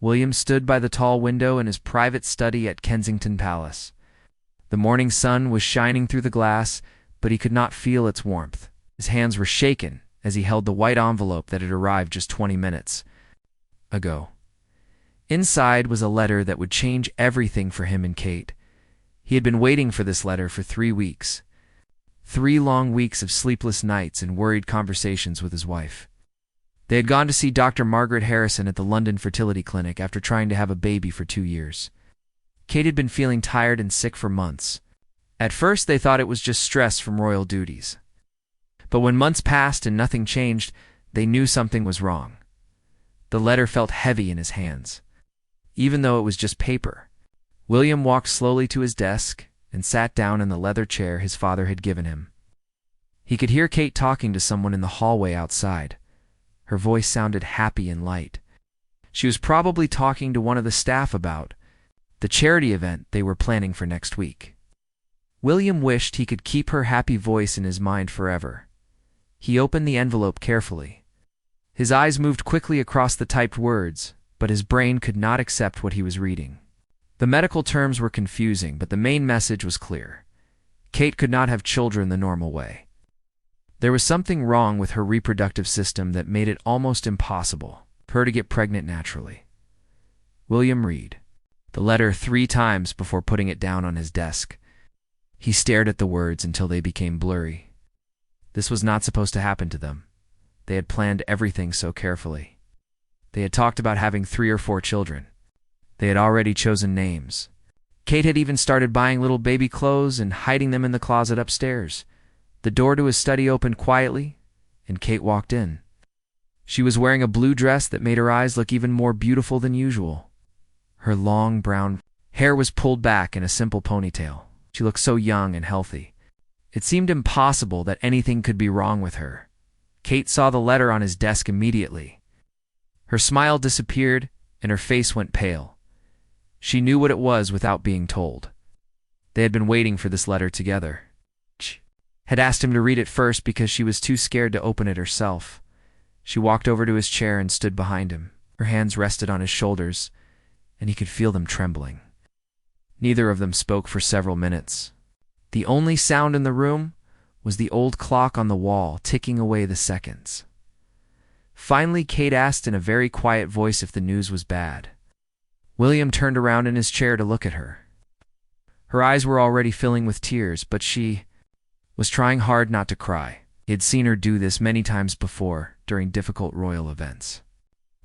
William stood by the tall window in his private study at Kensington Palace. The morning sun was shining through the glass, but he could not feel its warmth. His hands were shaken as he held the white envelope that had arrived just 20 minutes ago. Inside was a letter that would change everything for him and Kate. He had been waiting for this letter for 3 weeks. 3 long weeks of sleepless nights and worried conversations with his wife. They had gone to see Dr. Margaret Harrison at the London fertility clinic after trying to have a baby for 2 years. Kate had been feeling tired and sick for months. At first they thought it was just stress from royal duties. But when months passed and nothing changed, they knew something was wrong. The letter felt heavy in his hands, even though it was just paper. William walked slowly to his desk and sat down in the leather chair his father had given him. He could hear Kate talking to someone in the hallway outside. Her voice sounded happy and light. She was probably talking to one of the staff about the charity event they were planning for next week. William wished he could keep her happy voice in his mind forever. He opened the envelope carefully. His eyes moved quickly across the typed words, but his brain could not accept what he was reading. The medical terms were confusing, but the main message was clear. Kate could not have children the normal way. There was something wrong with her reproductive system that made it almost impossible for her to get pregnant naturally. William read the letter 3 times before putting it down on his desk. He stared at the words until they became blurry. This was not supposed to happen to them. They had planned everything so carefully. They had talked about having 3 or 4 children. They had already chosen names. Kate had even started buying little baby clothes and hiding them in the closet upstairs. The door to his study opened quietly, and Kate walked in. She was wearing a blue dress that made her eyes look even more beautiful than usual. Her long brown hair was pulled back in a simple ponytail. She looked so young and healthy. It seemed impossible that anything could be wrong with her. Kate saw the letter on his desk immediately. Her smile disappeared, and her face went pale. She knew what it was without being told. They had been waiting for this letter together. She had asked him to read it first because she was too scared to open it herself. She walked over to his chair and stood behind him. Her hands rested on his shoulders, and he could feel them trembling. Neither of them spoke for several minutes. The only sound in the room was the old clock on the wall ticking away the seconds. Finally, Kate asked in a very quiet voice if the news was bad. William turned around in his chair to look at her. Her eyes were already filling with tears, but she was trying hard not to cry. He had seen her do this many times before during difficult royal events.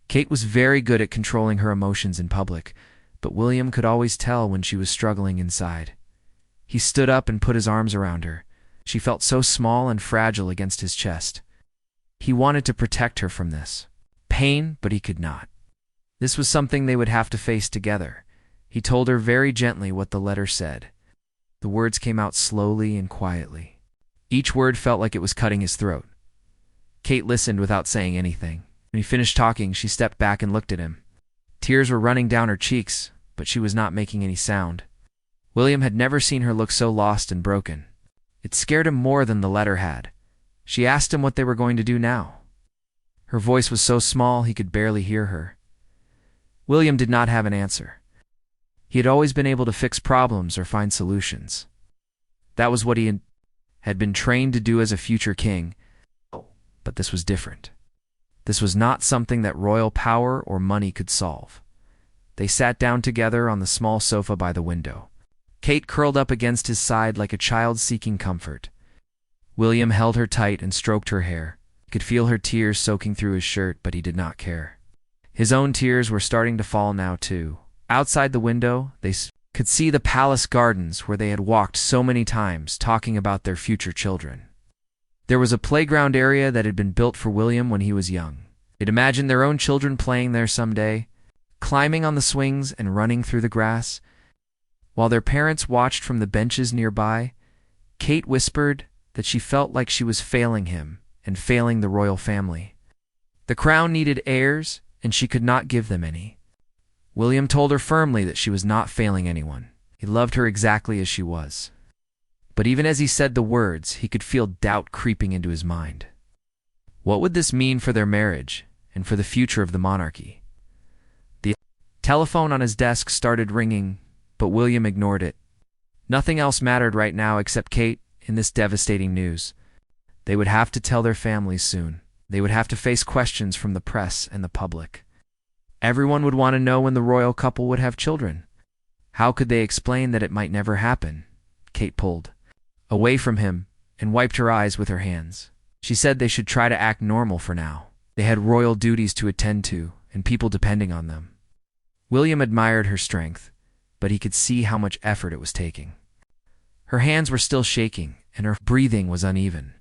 Kate was very good at controlling her emotions in public, but William could always tell when she was struggling inside. He stood up and put his arms around her. She felt so small and fragile against his chest. He wanted to protect her from this pain, but he could not. This was something they would have to face together. He told her very gently what the letter said. The words came out slowly and quietly. Each word felt like it was cutting his throat. Kate listened without saying anything. When he finished talking, she stepped back and looked at him. Tears were running down her cheeks, but she was not making any sound. William had never seen her look so lost and broken. It scared him more than the letter had. She asked him what they were going to do now. Her voice was so small he could barely hear her. William did not have an answer. He had always been able to fix problems or find solutions. That was what he had been trained to do as a future king, but this was different. This was not something that royal power or money could solve. They sat down together on the small sofa by the window. Kate curled up against his side like a child seeking comfort. William held her tight and stroked her hair. He could feel her tears soaking through his shirt, but he did not care. His own tears were starting to fall now, too. Outside the window, they could see the palace gardens where they had walked so many times, talking about their future children. There was a playground area that had been built for William when he was young. They'd imagined their own children playing there someday, climbing on the swings and running through the grass. While their parents watched from the benches nearby, Kate whispered that she felt like she was failing him and failing the royal family. The crown needed heirs, and she could not give them any. William told her firmly that she was not failing anyone. He loved her exactly as she was. But even as he said the words, he could feel doubt creeping into his mind. What would this mean for their marriage and for the future of the monarchy? telephone on his desk started ringing, but William ignored it. Nothing else mattered right now except Kate in this devastating news. They would have to tell their families soon. They would have to face questions from the press and the public. Everyone would want to know when the royal couple would have children. How could they explain that it might never happen? Kate pulled away from him and wiped her eyes with her hands. She said they should try to act normal for now. They had royal duties to attend to and people depending on them. William admired her strength, but he could see how much effort it was taking. Her hands were still shaking and her breathing was uneven.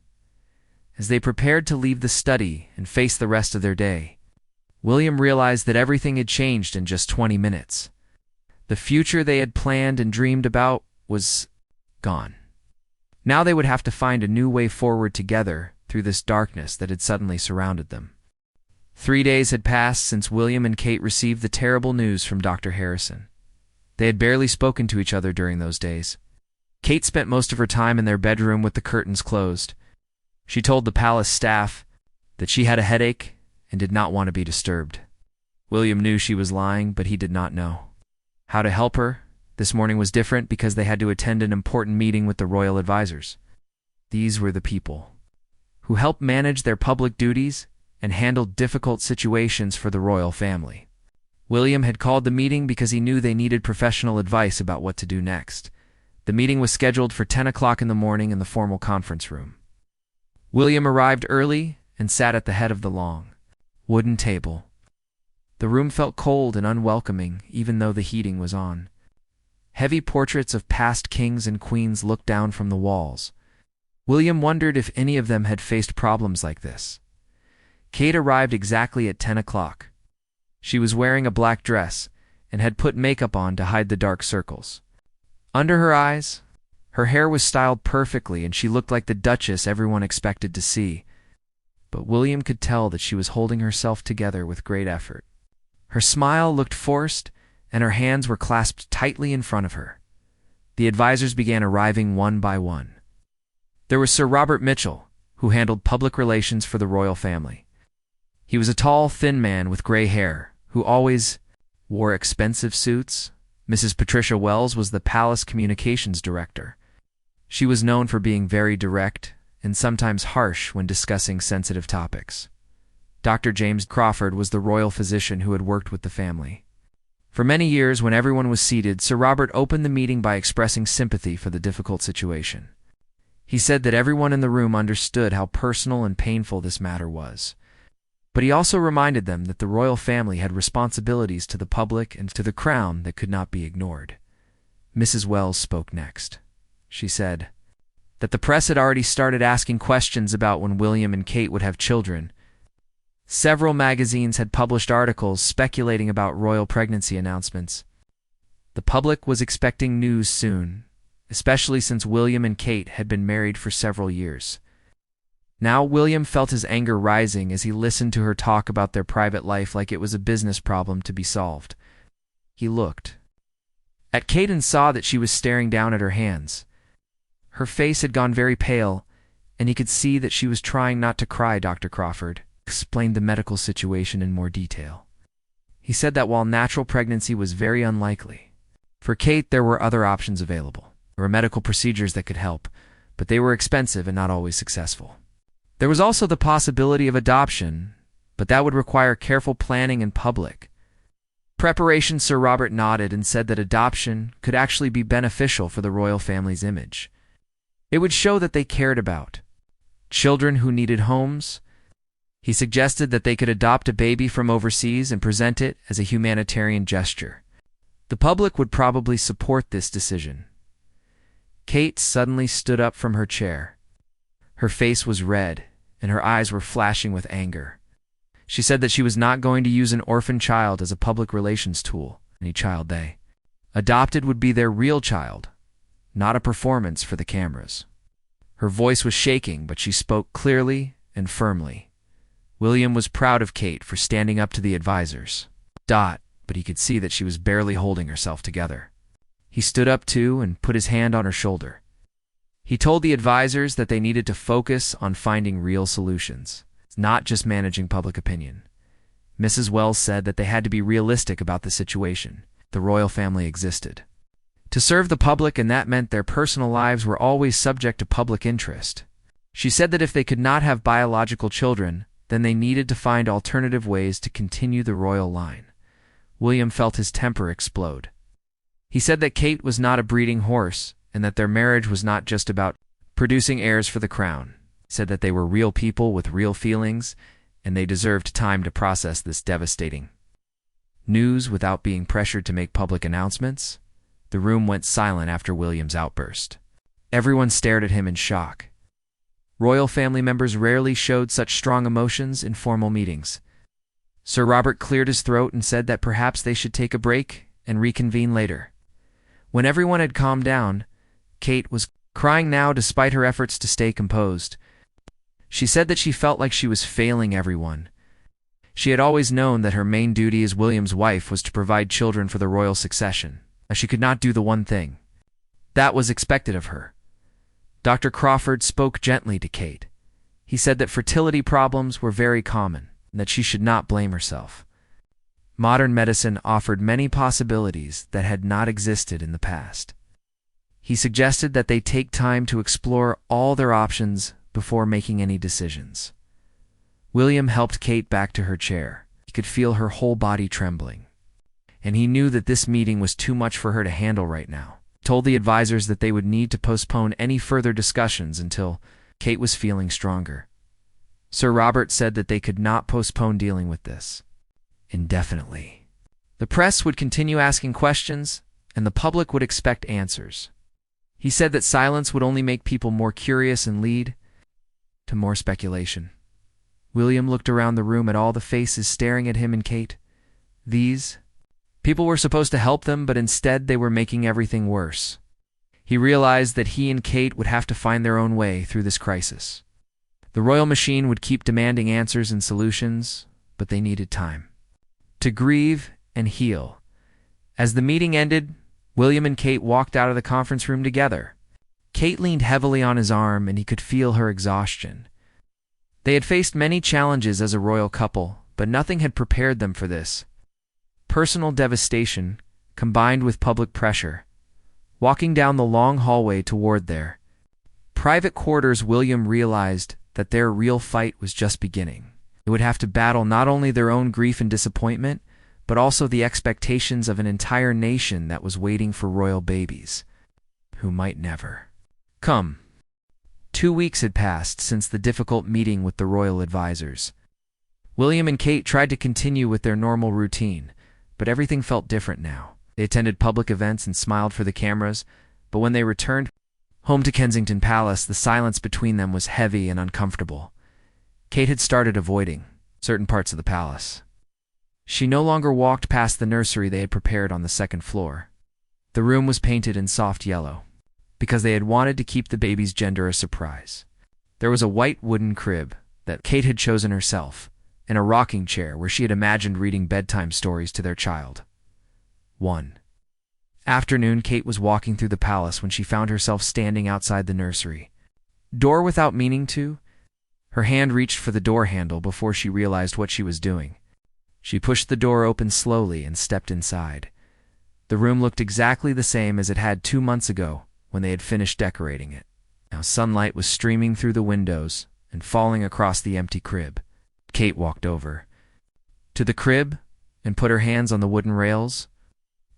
As they prepared to leave the study and face the rest of their day, William realized that everything had changed in just 20 minutes. The future they had planned and dreamed about was gone. Now they would have to find a new way forward together through this darkness that had suddenly surrounded them. 3 days had passed since William and Kate received the terrible news from Dr. Harrison. They had barely spoken to each other during those days. Kate spent most of her time in their bedroom with the curtains closed. She told the palace staff that she had a headache and did not want to be disturbed. William knew she was lying, but he did not know how to help her. This morning was different because they had to attend an important meeting with the royal advisors. These were the people who helped manage their public duties and handled difficult situations for the royal family. William had called the meeting because he knew they needed professional advice about what to do next. The meeting was scheduled for 10 o'clock in the morning in the formal conference room. William arrived early and sat at the head of the long, wooden table. The room felt cold and unwelcoming, even though the heating was on. Heavy portraits of past kings and queens looked down from the walls. William wondered if any of them had faced problems like this. Kate arrived exactly at 10 o'clock. She was wearing a black dress and had put makeup on to hide the dark circles. Under her eyes, her hair was styled perfectly and she looked like the duchess everyone expected to see. But William could tell that she was holding herself together with great effort. Her smile looked forced and her hands were clasped tightly in front of her. The advisors began arriving one by one. There was Sir Robert Mitchell, who handled public relations for the royal family. He was a tall, thin man with gray hair, who always wore expensive suits. Mrs. Patricia Wells was the palace communications director. She was known for being very direct and sometimes harsh when discussing sensitive topics. Dr. James Crawford was the royal physician who had worked with the family. For many years, when everyone was seated, Sir Robert opened the meeting by expressing sympathy for the difficult situation. He said that everyone in the room understood how personal and painful this matter was. But he also reminded them that the royal family had responsibilities to the public and to the crown that could not be ignored. Mrs. Wells spoke next. She said that the press had already started asking questions about when William and Kate would have children. Several magazines had published articles speculating about royal pregnancy announcements. The public was expecting news soon, especially since William and Kate had been married for several years. Now William felt his anger rising as he listened to her talk about their private life like it was a business problem to be solved. He looked at Kate and saw that she was staring down at her hands. Her face had gone very pale, and he could see that she was trying not to cry. Dr. Crawford explained the medical situation in more detail. He said that while natural pregnancy was very unlikely, for Kate there were other options available. There were medical procedures that could help, but they were expensive and not always successful. There was also the possibility of adoption, but that would require careful planning in public preparation. Sir Robert nodded and said that adoption could actually be beneficial for the royal family's image. It would show that they cared about children who needed homes. He suggested that they could adopt a baby from overseas and present it as a humanitarian gesture. The public would probably support this decision. Kate suddenly stood up from her chair. Her face was red, and her eyes were flashing with anger. She said that she was not going to use an orphan child as a public relations tool. Any child they adopted would be their real child, not a performance for the cameras. Her voice was shaking, but she spoke clearly and firmly. William was proud of Kate for standing up to the advisors. But he could see that she was barely holding herself together. He stood up too and put his hand on her shoulder. He told the advisors that they needed to focus on finding real solutions, not just managing public opinion. Mrs. Wells said that they had to be realistic about the situation. The royal family existed to serve the public, and that meant their personal lives were always subject to public interest. She said that if they could not have biological children, then they needed to find alternative ways to continue the royal line. William felt his temper explode. He said that Kate was not a breeding horse, and that their marriage was not just about producing heirs for the crown. He said that they were real people with real feelings, and they deserved time to process this devastating news without being pressured to make public announcements. The room went silent after William's outburst. Everyone stared at him in shock. Royal family members rarely showed such strong emotions in formal meetings. Sir Robert cleared his throat and said that perhaps they should take a break and reconvene later. When everyone had calmed down, Kate was crying now despite her efforts to stay composed. She said that she felt like she was failing everyone. She had always known that her main duty as William's wife was to provide children for the royal succession. She could not do the one thing that was expected of her. Dr. Crawford spoke gently to Kate. He said that fertility problems were very common and that she should not blame herself. Modern medicine offered many possibilities that had not existed in the past. He suggested that they take time to explore all their options before making any decisions. William helped Kate back to her chair. He could feel her whole body trembling, and he knew that this meeting was too much for her to handle right now. He told the advisors that they would need to postpone any further discussions until Kate was feeling stronger. Sir Robert said that they could not postpone dealing with this indefinitely. The press would continue asking questions, and the public would expect answers. He said that silence would only make people more curious and lead to more speculation. William looked around the room at all the faces staring at him and Kate. These people were supposed to help them, but instead they were making everything worse. He realized that he and Kate would have to find their own way through this crisis. The royal machine would keep demanding answers and solutions, but they needed time to grieve and heal. As the meeting ended, William and Kate walked out of the conference room together. Kate leaned heavily on his arm, and he could feel her exhaustion. They had faced many challenges as a royal couple, but nothing had prepared them for this. Personal devastation, combined with public pressure. Walking down the long hallway toward their private quarters, William realized that their real fight was just beginning. They would have to battle not only their own grief and disappointment, but also the expectations of an entire nation that was waiting for royal babies, who might never come. 2 weeks had passed since the difficult meeting with the royal advisors. William and Kate tried to continue with their normal routine, but everything felt different now. They attended public events and smiled for the cameras, but when they returned home to Kensington Palace, the silence between them was heavy and uncomfortable. Kate had started avoiding certain parts of the palace. She no longer walked past the nursery they had prepared on the second floor. The room was painted in soft yellow, because they had wanted to keep the baby's gender a surprise. There was a white wooden crib that Kate had chosen herself, and a rocking chair where she had imagined reading bedtime stories to their child. One afternoon, Kate was walking through the palace when she found herself standing outside the nursery door without meaning to. Her hand reached for the door handle before she realized what she was doing. She pushed the door open slowly and stepped inside. The room looked exactly the same as it had 2 months ago when they had finished decorating it. Now sunlight was streaming through the windows and falling across the empty crib. Kate walked over to the crib and put her hands on the wooden rails.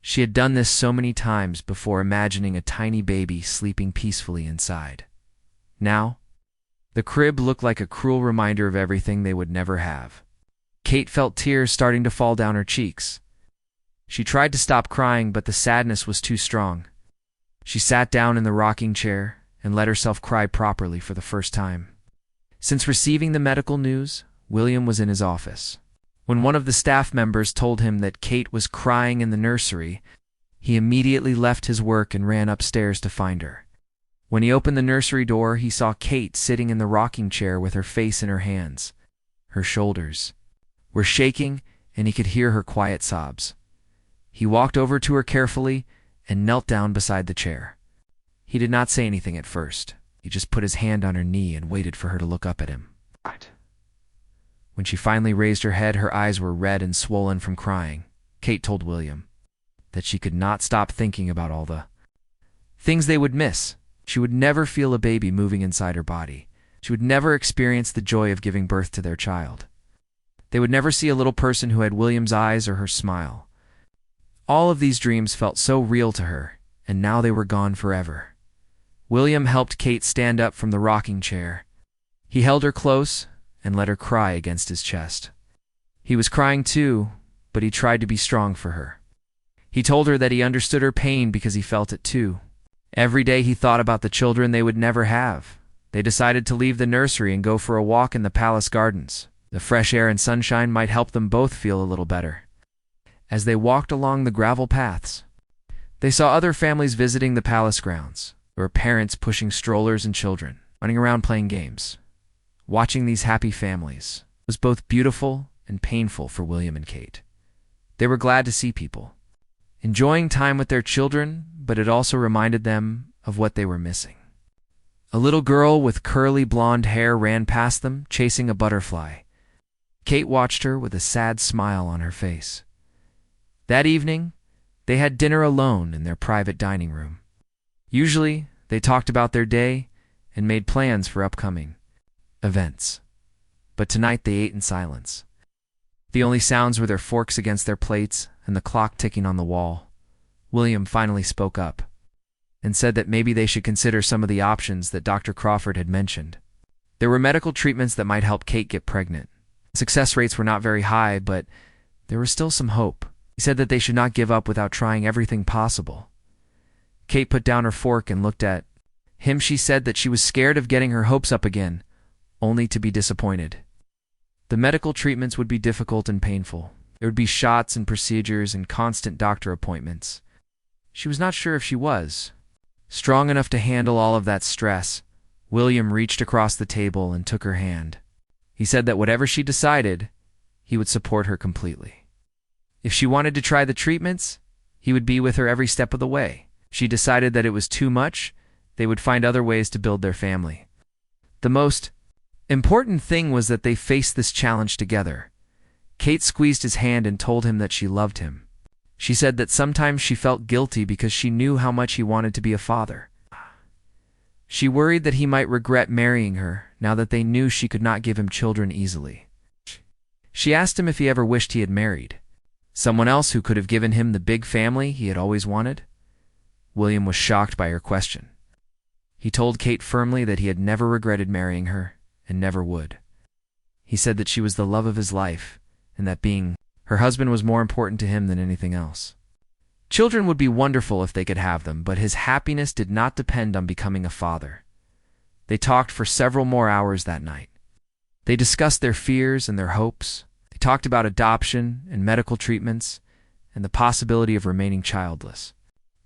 She had done this so many times before, imagining a tiny baby sleeping peacefully inside. Now, the crib looked like a cruel reminder of everything they would never have. Kate felt tears starting to fall down her cheeks. She tried to stop crying, but the sadness was too strong. She sat down in the rocking chair and let herself cry properly for the first time. Since receiving the medical news, William was in his office. When one of the staff members told him that Kate was crying in the nursery, he immediately left his work and ran upstairs to find her. When he opened the nursery door, he saw Kate sitting in the rocking chair with her face in her hands. Her shoulders were shaking, and he could hear her quiet sobs. He walked over to her carefully and knelt down beside the chair. He did not say anything at first. He just put his hand on her knee and waited for her to look up at him. When she finally raised her head, her eyes were red and swollen from crying. Kate told William that she could not stop thinking about all the things they would miss. She would never feel a baby moving inside her body. She would never experience the joy of giving birth to their child. They would never see a little person who had William's eyes or her smile. All of these dreams felt so real to her, and now they were gone forever. William helped Kate stand up from the rocking chair. He held her close and let her cry against his chest. He was crying too, but he tried to be strong for her. He told her that he understood her pain because he felt it too. Every day he thought about the children they would never have. They decided to leave the nursery and go for a walk in the palace gardens. The fresh air and sunshine might help them both feel a little better. As they walked along the gravel paths, they saw other families visiting the palace grounds. There were parents pushing strollers and children, running around playing games. Watching these happy families was both beautiful and painful for William and Kate. They were glad to see people enjoying time with their children, but it also reminded them of what they were missing. A little girl with curly blonde hair ran past them, chasing a butterfly. Kate watched her with a sad smile on her face. That evening, they had dinner alone in their private dining room. Usually, they talked about their day and made plans for upcoming events. But tonight they ate in silence. The only sounds were their forks against their plates and the clock ticking on the wall. William finally spoke up and said that maybe they should consider some of the options that Dr. Crawford had mentioned. There were medical treatments that might help Kate get pregnant. Success rates were not very high, but there was still some hope. He said that they should not give up without trying everything possible. Kate put down her fork and looked at him. She said that she was scared of getting her hopes up again, only to be disappointed. The medical treatments would be difficult and painful. There would be shots and procedures and constant doctor appointments. She was not sure if she was strong enough to handle all of that stress. William reached across the table and took her hand. He said that whatever she decided, he would support her completely. If she wanted to try the treatments, he would be with her every step of the way. If she decided that it was too much, they would find other ways to build their family. The most important thing was that they faced this challenge together. Kate squeezed his hand and told him that she loved him. She said that sometimes she felt guilty because she knew how much he wanted to be a father. She worried that he might regret marrying her now that they knew she could not give him children easily. She asked him if he ever wished he had married someone else who could have given him the big family he had always wanted. William was shocked by her question. He told Kate firmly that he had never regretted marrying her and never would. He said that she was the love of his life and that being her husband was more important to him than anything else. Children would be wonderful if they could have them, but his happiness did not depend on becoming a father. They talked for several more hours that night. They discussed their fears and their hopes. They talked about adoption and medical treatments and the possibility of remaining childless.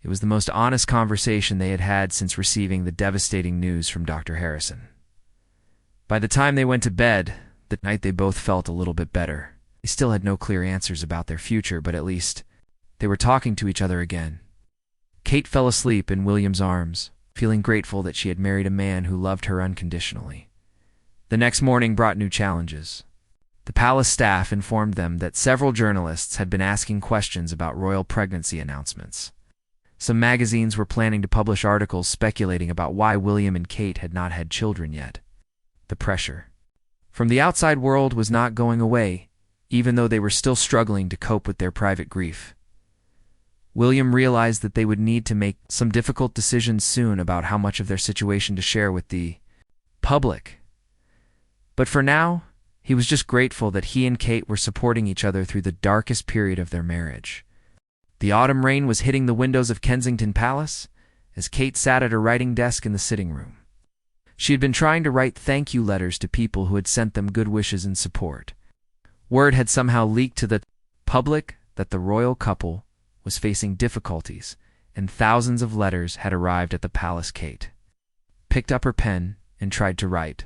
It was the most honest conversation they had had since receiving the devastating news from Dr. Harrison. By the time they went to bed, that night they both felt a little bit better. They still had no clear answers about their future, but at least they were talking to each other again. Kate fell asleep in William's arms, feeling grateful that she had married a man who loved her unconditionally. The next morning brought new challenges. The palace staff informed them that several journalists had been asking questions about royal pregnancy announcements. Some magazines were planning to publish articles speculating about why William and Kate had not had children yet. The pressure from the outside world was not going away, even though they were still struggling to cope with their private grief. William realized that they would need to make some difficult decisions soon about how much of their situation to share with the public. But for now, he was just grateful that he and Kate were supporting each other through the darkest period of their marriage. The autumn rain was hitting the windows of Kensington Palace as Kate sat at her writing desk in the sitting room. She had been trying to write thank you letters to people who had sent them good wishes and support. Word had somehow leaked to the public that the royal couple was facing difficulties, and thousands of letters had arrived at the palace. Kate picked up her pen and tried to write,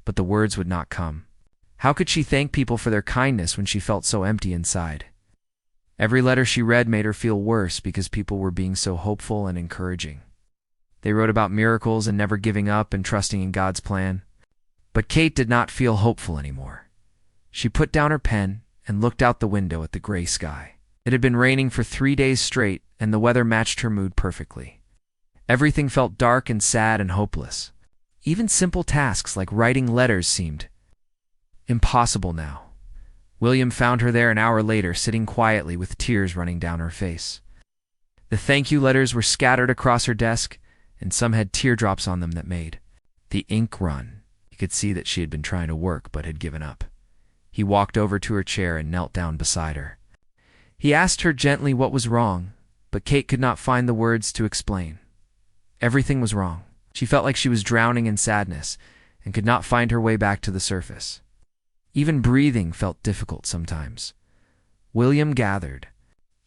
but the words would not come. How could she thank people for their kindness when she felt so empty inside? Every letter she read made her feel worse because people were being so hopeful and encouraging. They wrote about miracles and never giving up and trusting in God's plan. But Kate did not feel hopeful anymore. She put down her pen and looked out the window at the gray sky. It had been raining for 3 days straight, and the weather matched her mood perfectly. Everything felt dark and sad and hopeless. Even simple tasks like writing letters seemed impossible now. William found her there an hour later, sitting quietly with tears running down her face. The thank you letters were scattered across her desk, and some had teardrops on them that made the ink run. He could see that she had been trying to work but had given up. He walked over to her chair and knelt down beside her. He asked her gently what was wrong, but Kate could not find the words to explain. Everything was wrong. She felt like she was drowning in sadness and could not find her way back to the surface. Even breathing felt difficult sometimes. William gathered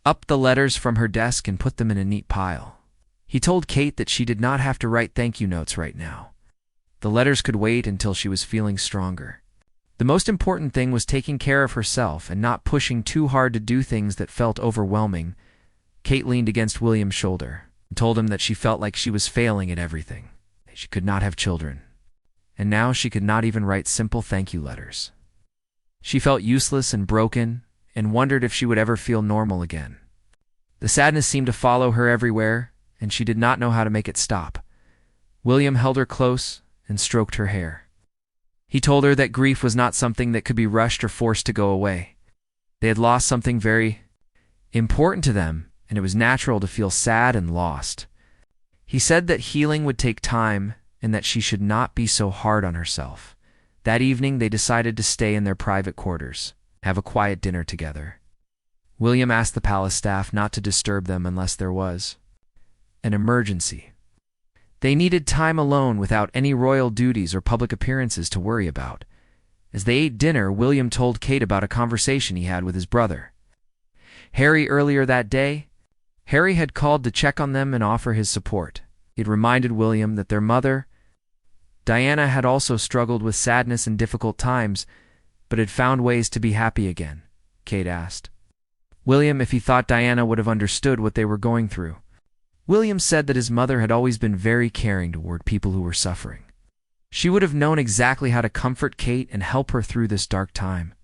up the letters from her desk and put them in a neat pile. He told Kate that she did not have to write thank you notes right now. The letters could wait until she was feeling stronger. The most important thing was taking care of herself and not pushing too hard to do things that felt overwhelming. Kate leaned against William's shoulder and told him that she felt like she was failing at everything. She could not have children, and now she could not even write simple thank you letters. She felt useless and broken and wondered if she would ever feel normal again. The sadness seemed to follow her everywhere, and she did not know how to make it stop. William held her close and stroked her hair. He told her that grief was not something that could be rushed or forced to go away. They had lost something very important to them, and it was natural to feel sad and lost. He said that healing would take time and that she should not be so hard on herself. That evening, they decided to stay in their private quarters, have a quiet dinner together. William asked the palace staff not to disturb them unless there was an emergency. They needed time alone without any royal duties or public appearances to worry about. As they ate dinner, William told Kate about a conversation he had with his brother Harry earlier that day. Harry had called to check on them and offer his support. He had reminded William that their mother, Diana, had also struggled with sadness and difficult times, but had found ways to be happy again. Kate asked William if he thought Diana would have understood what they were going through. William said that his mother had always been very caring toward people who were suffering. She would have known exactly how to comfort Kate and help her through this dark time.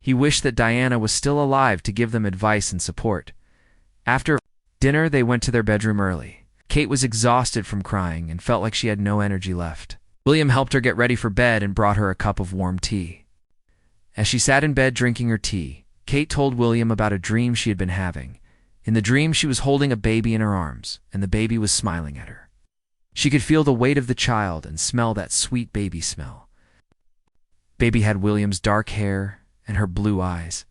He wished that Diana was still alive to give them advice and support. After dinner, they went to their bedroom early. Kate was exhausted from crying and felt like she had no energy left. William helped her get ready for bed and brought her a cup of warm tea. As she sat in bed drinking her tea, Kate told William about a dream she had been having. In the dream, she was holding a baby in her arms, and the baby was smiling at her. She could feel the weight of the child and smell that sweet baby smell. Baby had William's dark hair and her blue eyes.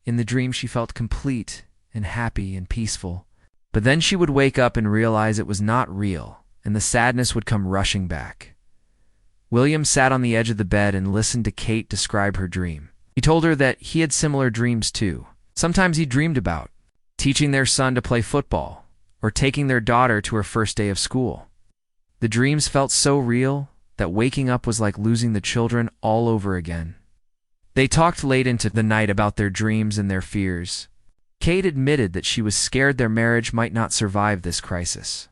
In the dream, she felt complete and happy and peaceful. But then she would wake up and realize it was not real, and the sadness would come rushing back. William sat on the edge of the bed and listened to Kate describe her dream. He told her that he had similar dreams too. Sometimes he dreamed about teaching their son to play football or taking their daughter to her first day of school. The dreams felt so real that waking up was like losing the children all over again. They talked late into the night about their dreams and their fears. Kate admitted that she was scared their marriage might not survive this crisis.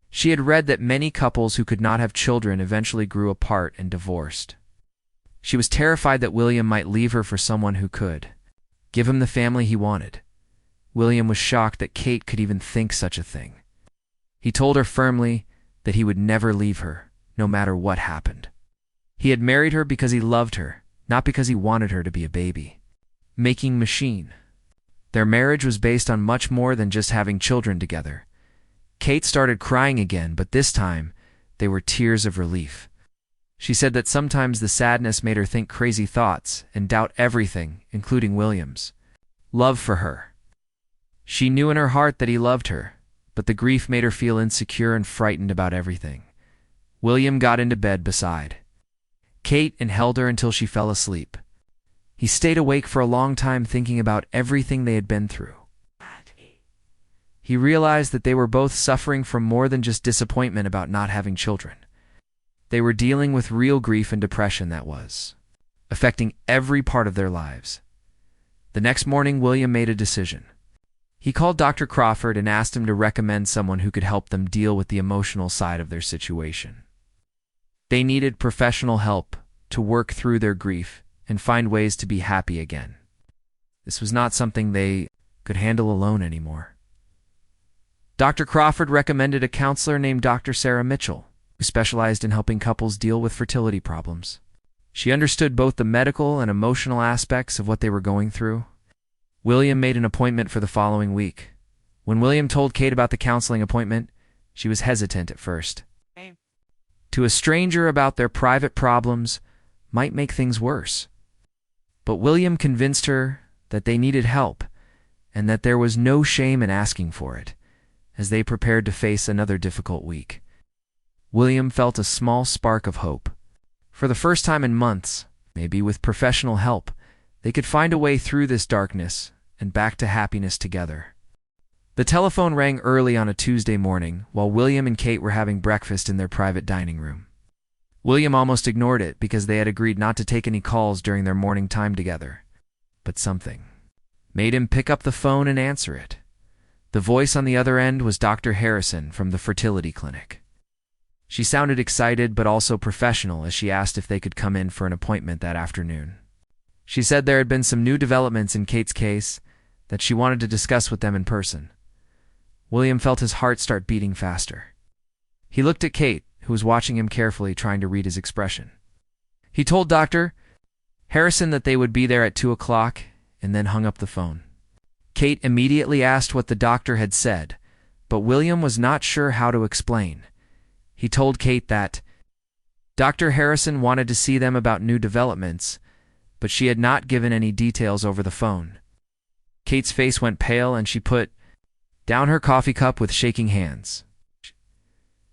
She had read that many couples who could not have children eventually grew apart and divorced. She was terrified that William might leave her for someone who could give him the family he wanted. William was shocked that Kate could even think such a thing. He told her firmly that he would never leave her, no matter what happened. He had married her because he loved her, not because he wanted her to be a baby making machine. Their marriage was based on much more than just having children together. Kate started crying again, but this time they were tears of relief. She said that sometimes the sadness made her think crazy thoughts and doubt everything, including William's love for her. She knew in her heart that he loved her, but the grief made her feel insecure and frightened about everything. William got into bed beside Kate and held her until she fell asleep. He stayed awake for a long time thinking about everything they had been through. He realized that they were both suffering from more than just disappointment about not having children. They were dealing with real grief and depression that was affecting every part of their lives. The next morning, William made a decision. He called Dr. Crawford and asked him to recommend someone who could help them deal with the emotional side of their situation. They needed professional help to work through their grief and find ways to be happy again. This was not something they could handle alone anymore. Dr. Crawford recommended a counselor named Dr. Sarah Mitchell, who specialized in helping couples deal with fertility problems. She understood both the medical and emotional aspects of what they were going through. William made an appointment for the following week. When William told Kate about the counseling appointment, she was hesitant at first. To a stranger about their private problems might make things worse. But William convinced her that they needed help and that there was no shame in asking for it, as they prepared to face another difficult week. William felt a small spark of hope. For the first time in months, maybe with professional help, they could find a way through this darkness and back to happiness together. The telephone rang early on a Tuesday morning while William and Kate were having breakfast in their private dining room. William almost ignored it because they had agreed not to take any calls during their morning time together. But something made him pick up the phone and answer it. The voice on the other end was Dr. Harrison from the fertility clinic. She sounded excited but also professional as she asked if they could come in for an appointment that afternoon. She said there had been some new developments in Kate's case that she wanted to discuss with them in person. William felt his heart start beating faster. He looked at Kate, who was watching him carefully, trying to read his expression. He told Dr. Harrison that they would be there at 2 o'clock and then hung up the phone. Kate immediately asked what the doctor had said, but William was not sure how to explain. He told Kate that Dr. Harrison wanted to see them about new developments, but she had not given any details over the phone. Kate's face went pale and she put down her coffee cup with shaking hands.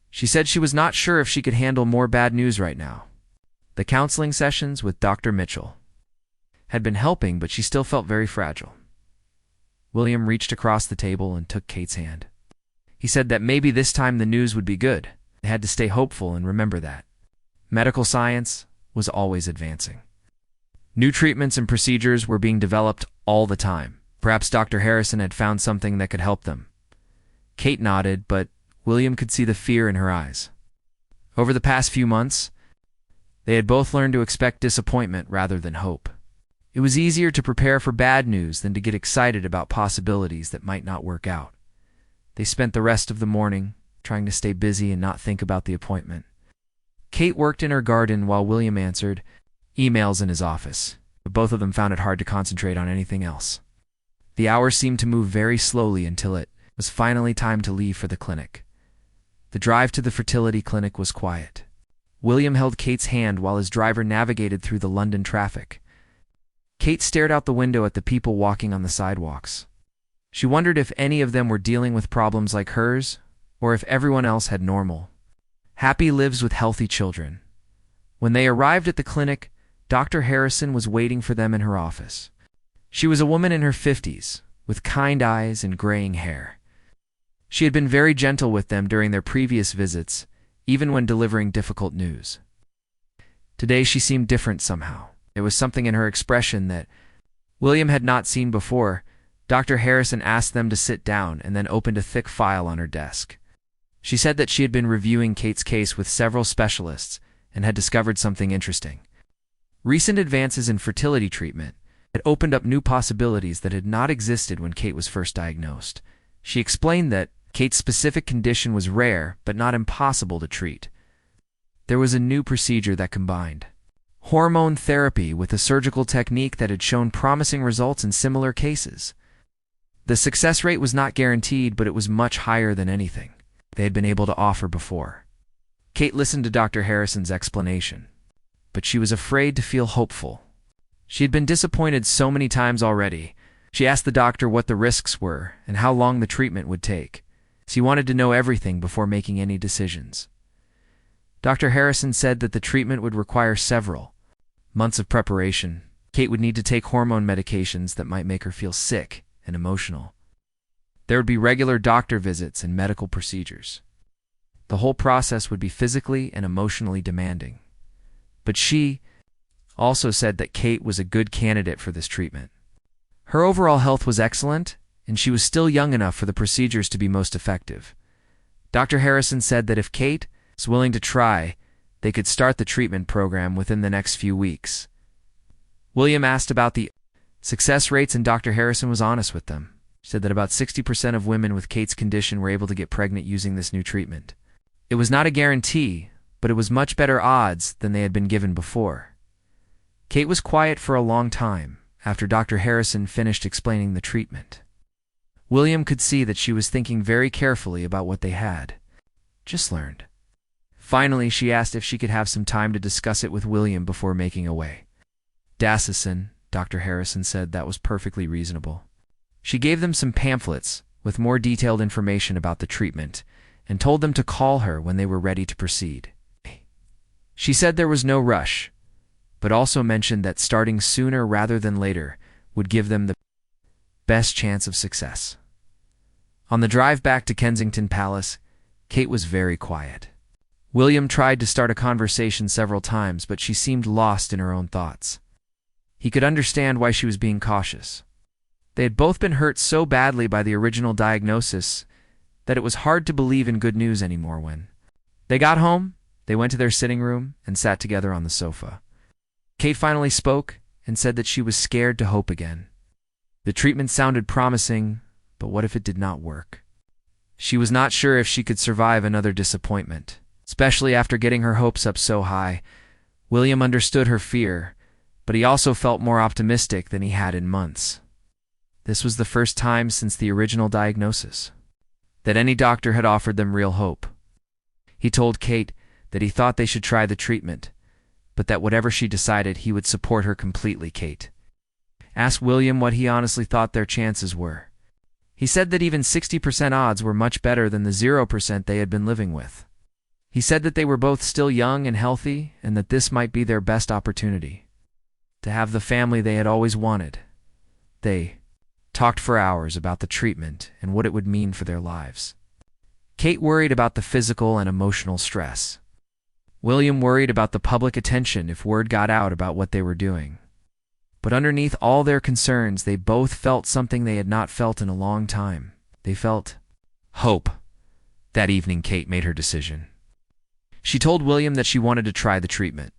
She said she was not sure if she could handle more bad news right now. The counseling sessions with Dr. Mitchell had been helping, but she still felt very fragile. William reached across the table and took Kate's hand. He said that maybe this time the news would be good. They had to stay hopeful and remember that medical science was always advancing. New treatments and procedures were being developed all the time. Perhaps Dr. Harrison had found something that could help them. Kate nodded, but William could see the fear in her eyes. Over the past few months, they had both learned to expect disappointment rather than hope. It was easier to prepare for bad news than to get excited about possibilities that might not work out. They spent the rest of the morning trying to stay busy and not think about the appointment. Kate worked in her garden while William answered emails in his office, but both of them found it hard to concentrate on anything else. The hours seemed to move very slowly until it was finally time to leave for the clinic. The drive to the fertility clinic was quiet. William held Kate's hand while his driver navigated through the London traffic. Kate stared out the window at the people walking on the sidewalks. She wondered if any of them were dealing with problems like hers, or if everyone else had normal, happy lives with healthy children. When they arrived at the clinic, Dr. Harrison was waiting for them in her office. She was a woman in her 50s, with kind eyes and graying hair. She had been very gentle with them during their previous visits, even when delivering difficult news. Today she seemed different somehow. There was something in her expression that William had not seen before. Dr. Harrison asked them to sit down and then opened a thick file on her desk. She said that she had been reviewing Kate's case with several specialists and had discovered something interesting. Recent advances in fertility treatment had opened up new possibilities that had not existed when Kate was first diagnosed. She explained that Kate's specific condition was rare but not impossible to treat. There was a new procedure that combined hormone therapy with a surgical technique that had shown promising results in similar cases. The success rate was not guaranteed, but it was much higher than anything they had been able to offer before. Kate listened to Dr. Harrison's explanation, but she was afraid to feel hopeful. She had been disappointed so many times already. She asked the doctor what the risks were and how long the treatment would take. She wanted to know everything before making any decisions. Dr. Harrison said that the treatment would require several months of preparation. Kate would need to take hormone medications that might make her feel sick and emotional. There would be regular doctor visits and medical procedures. The whole process would be physically and emotionally demanding. But she also said that Kate was a good candidate for this treatment. Her overall health was excellent, and she was still young enough for the procedures to be most effective. Dr. Harrison said that if Kate was willing to try, they could start the treatment program within the next few weeks. William asked about the success rates, and Dr. Harrison was honest with them. She said that about 60% of women with Kate's condition were able to get pregnant using this new treatment. It was not a guarantee, but it was much better odds than they had been given before. Kate was quiet for a long time after Dr. Harrison finished explaining the treatment. William could see that she was thinking very carefully about what they had just learned. Finally, she asked if she could have some time to discuss it with William before making away. Dacison, Dr. Harrison said that was perfectly reasonable. She gave them some pamphlets with more detailed information about the treatment and told them to call her when they were ready to proceed. She said there was no rush, but also mentioned that starting sooner rather than later would give them the best chance of success. On the drive back to Kensington Palace, Kate was very quiet. William tried to start a conversation several times, but she seemed lost in her own thoughts. He could understand why she was being cautious. They had both been hurt so badly by the original diagnosis that it was hard to believe in good news anymore. When they got home, they went to their sitting room and sat together on the sofa. Kate finally spoke and said that she was scared to hope again. The treatment sounded promising, but what if it did not work? She was not sure if she could survive another disappointment, especially after getting her hopes up so high. William understood her fear, but he also felt more optimistic than he had in months. This was the first time since the original diagnosis that any doctor had offered them real hope. He told Kate that he thought they should try the treatment, but that whatever she decided, he would support her completely. Kate asked William what he honestly thought their chances were. He said that even 60% odds were much better than the 0% they had been living with. He said that they were both still young and healthy, and that this might be their best opportunity to have the family they had always wanted. They talked for hours about the treatment and what it would mean for their lives. Kate worried about the physical and emotional stress. William worried about the public attention if word got out about what they were doing. But underneath all their concerns, they both felt something they had not felt in a long time. They felt hope. That evening, Kate made her decision. She told William that she wanted to try the treatment.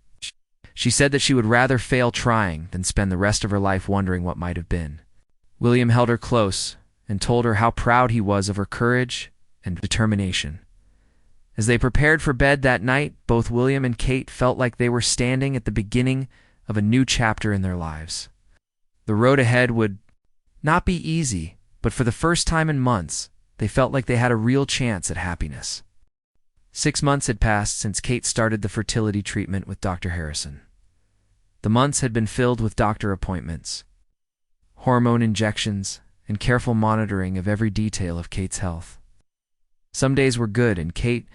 She said that she would rather fail trying than spend the rest of her life wondering what might have been. William held her close and told her how proud he was of her courage and determination. As they prepared for bed that night, both William and Kate felt like they were standing at the beginning of a new chapter in their lives. The road ahead would not be easy, but for the first time in months, they felt like they had a real chance at happiness. 6 months had passed since Kate started the fertility treatment with Dr. Harrison. The months had been filled with doctor appointments, hormone injections, and careful monitoring of every detail of Kate's health. Some days were good and Kate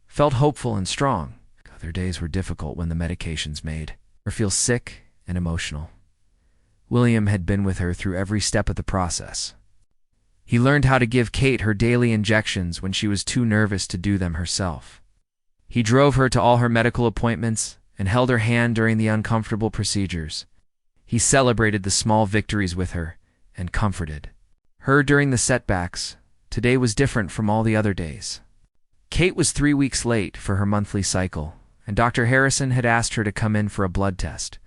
felt hopeful and strong. Other days were difficult when the medications made her feel sick and emotional. William had been with her through every step of the process. He learned how to give Kate her daily injections when she was too nervous to do them herself. He drove her to all her medical appointments and held her hand during the uncomfortable procedures. He celebrated the small victories with her and comforted her during the setbacks. Today was different from all the other days. Kate was 3 weeks late for her monthly cycle, and Dr. Harrison had asked her to come in for a blood test.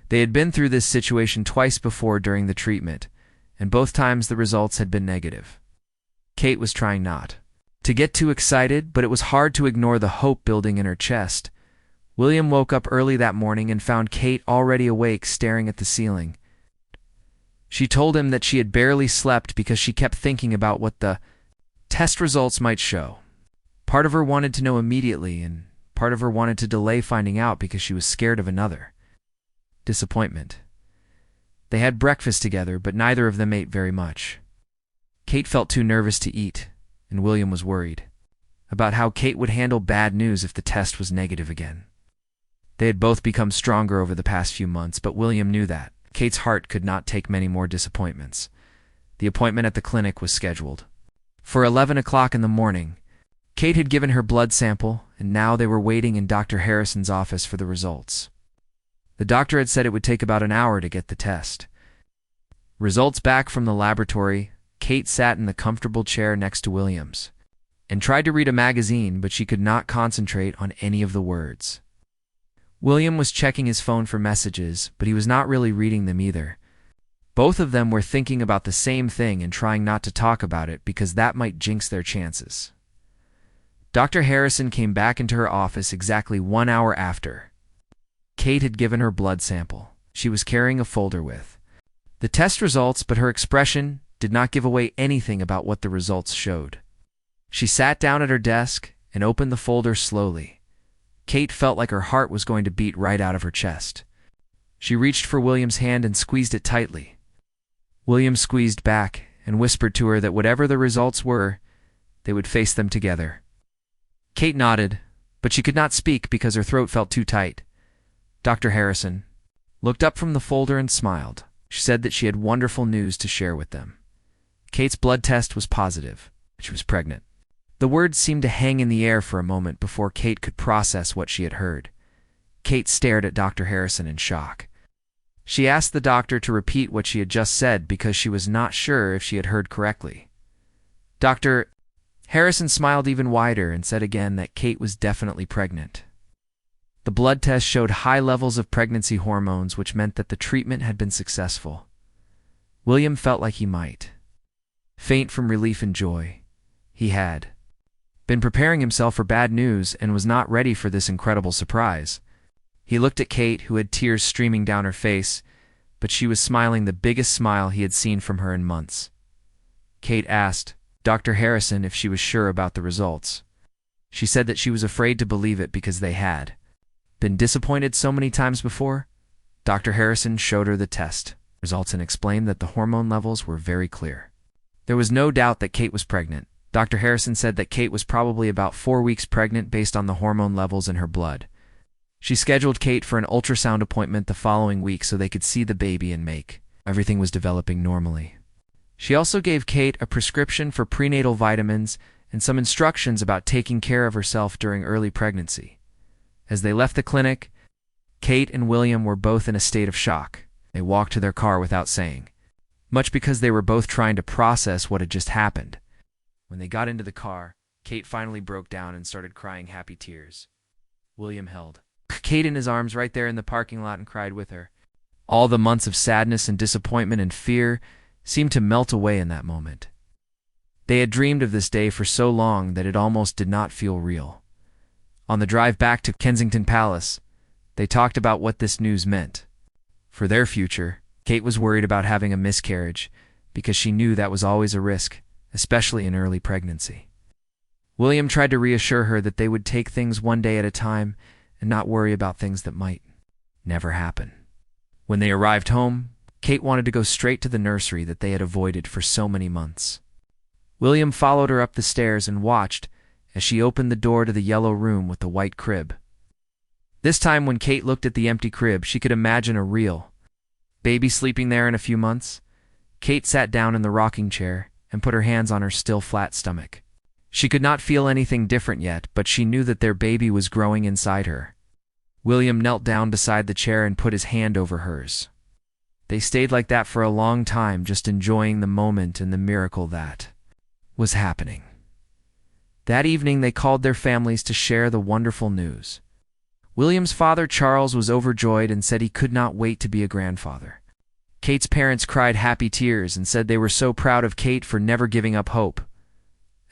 They had been through this situation twice before during the treatment, and both times the results had been negative. Kate was trying not to get too excited, but it was hard to ignore the hope building in her chest. William woke up early that morning and found Kate already awake, staring at the ceiling. She told him that she had barely slept because she kept thinking about what the test results might show. Part of her wanted to know immediately, and part of her wanted to delay finding out because she was scared of another disappointment. They had breakfast together, but neither of them ate very much. Kate felt too nervous to eat, and William was worried about how Kate would handle bad news if the test was negative again. They had both become stronger over the past few months, but William knew that Kate's heart could not take many more disappointments. The appointment at the clinic was scheduled for 11 o'clock in the morning. Kate had given her blood sample, and now they were waiting in Dr. Harrison's office for the results. The doctor had said it would take about an hour to get the test. Results back from the laboratory, Kate sat in the comfortable chair next to William's and tried to read a magazine, but she could not concentrate on any of the words. William was checking his phone for messages, but he was not really reading them either. Both of them were thinking about the same thing and trying not to talk about it because that might jinx their chances. Dr. Harrison came back into her office exactly 1 hour after. Kate had given her blood sample. She was carrying a folder with the test results, but her expression did not give away anything about what the results showed. She sat down at her desk and opened the folder slowly. Kate felt like her heart was going to beat right out of her chest. She reached for William's hand and squeezed it tightly. William squeezed back and whispered to her that whatever the results were, they would face them together. Kate nodded, but she could not speak because her throat felt too tight. Dr. Harrison looked up from the folder and smiled. She said that she had wonderful news to share with them. Kate's blood test was positive. She was pregnant. The words seemed to hang in the air for a moment before Kate could process what she had heard. Kate stared at Dr. Harrison in shock. She asked the doctor to repeat what she had just said because she was not sure if she had heard correctly. Dr. Harrison smiled even wider and said again that Kate was definitely pregnant. The blood test showed high levels of pregnancy hormones, which meant that the treatment had been successful. William felt like he might faint from relief and joy. He had been preparing himself for bad news and was not ready for this incredible surprise. He looked at Kate, who had tears streaming down her face, but she was smiling the biggest smile he had seen from her in months. Kate asked Dr. Harrison if she was sure about the results. She said that she was afraid to believe it because they had been disappointed so many times before. Dr. Harrison showed her the test results and explained that the hormone levels were very clear. There was no doubt that Kate was pregnant. Dr. Harrison said that Kate was probably about 4 weeks pregnant based on the hormone levels in her blood. She scheduled Kate for an ultrasound appointment the following week so they could see the baby and make everything was developing normally. She also gave Kate a prescription for prenatal vitamins and some instructions about taking care of herself during early pregnancy. As they left the clinic, Kate and William were both in a state of shock. They walked to their car without saying much because they were both trying to process what had just happened. When they got into the car, Kate finally broke down and started crying happy tears. William held Kate in his arms right there in the parking lot and cried with her. All the months of sadness and disappointment and fear seemed to melt away in that moment. They had dreamed of this day for so long that it almost did not feel real. On the drive back to Kensington Palace, they talked about what this news meant. For their future, Kate was worried about having a miscarriage because she knew that was always a risk, especially in early pregnancy. William tried to reassure her that they would take things one day at a time and not worry about things that might never happen. When they arrived home, Kate wanted to go straight to the nursery that they had avoided for so many months. William followed her up the stairs and watched as she opened the door to the yellow room with the white crib. This time when Kate looked at the empty crib, she could imagine a real baby sleeping there in a few months. Kate sat down in the rocking chair and put her hands on her still flat stomach. She could not feel anything different yet, but she knew that their baby was growing inside her. William knelt down beside the chair and put his hand over hers. They stayed like that for a long time, just enjoying the moment and the miracle that was happening. That evening they called their families to share the wonderful news. William's father, Charles, was overjoyed and said he could not wait to be a grandfather. Kate's parents cried happy tears and said they were so proud of Kate for never giving up hope.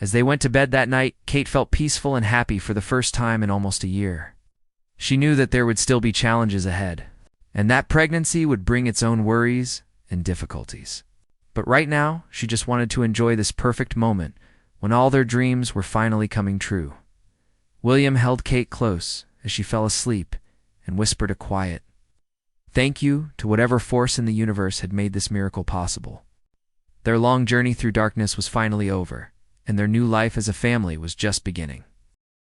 As they went to bed that night, Kate felt peaceful and happy for the first time in almost a year. She knew that there would still be challenges ahead, and that pregnancy would bring its own worries and difficulties. But right now, she just wanted to enjoy this perfect moment when all their dreams were finally coming true. William held Kate close as she fell asleep and whispered a quiet thank you to whatever force in the universe had made this miracle possible. Their long journey through darkness was finally over, and their new life as a family was just beginning.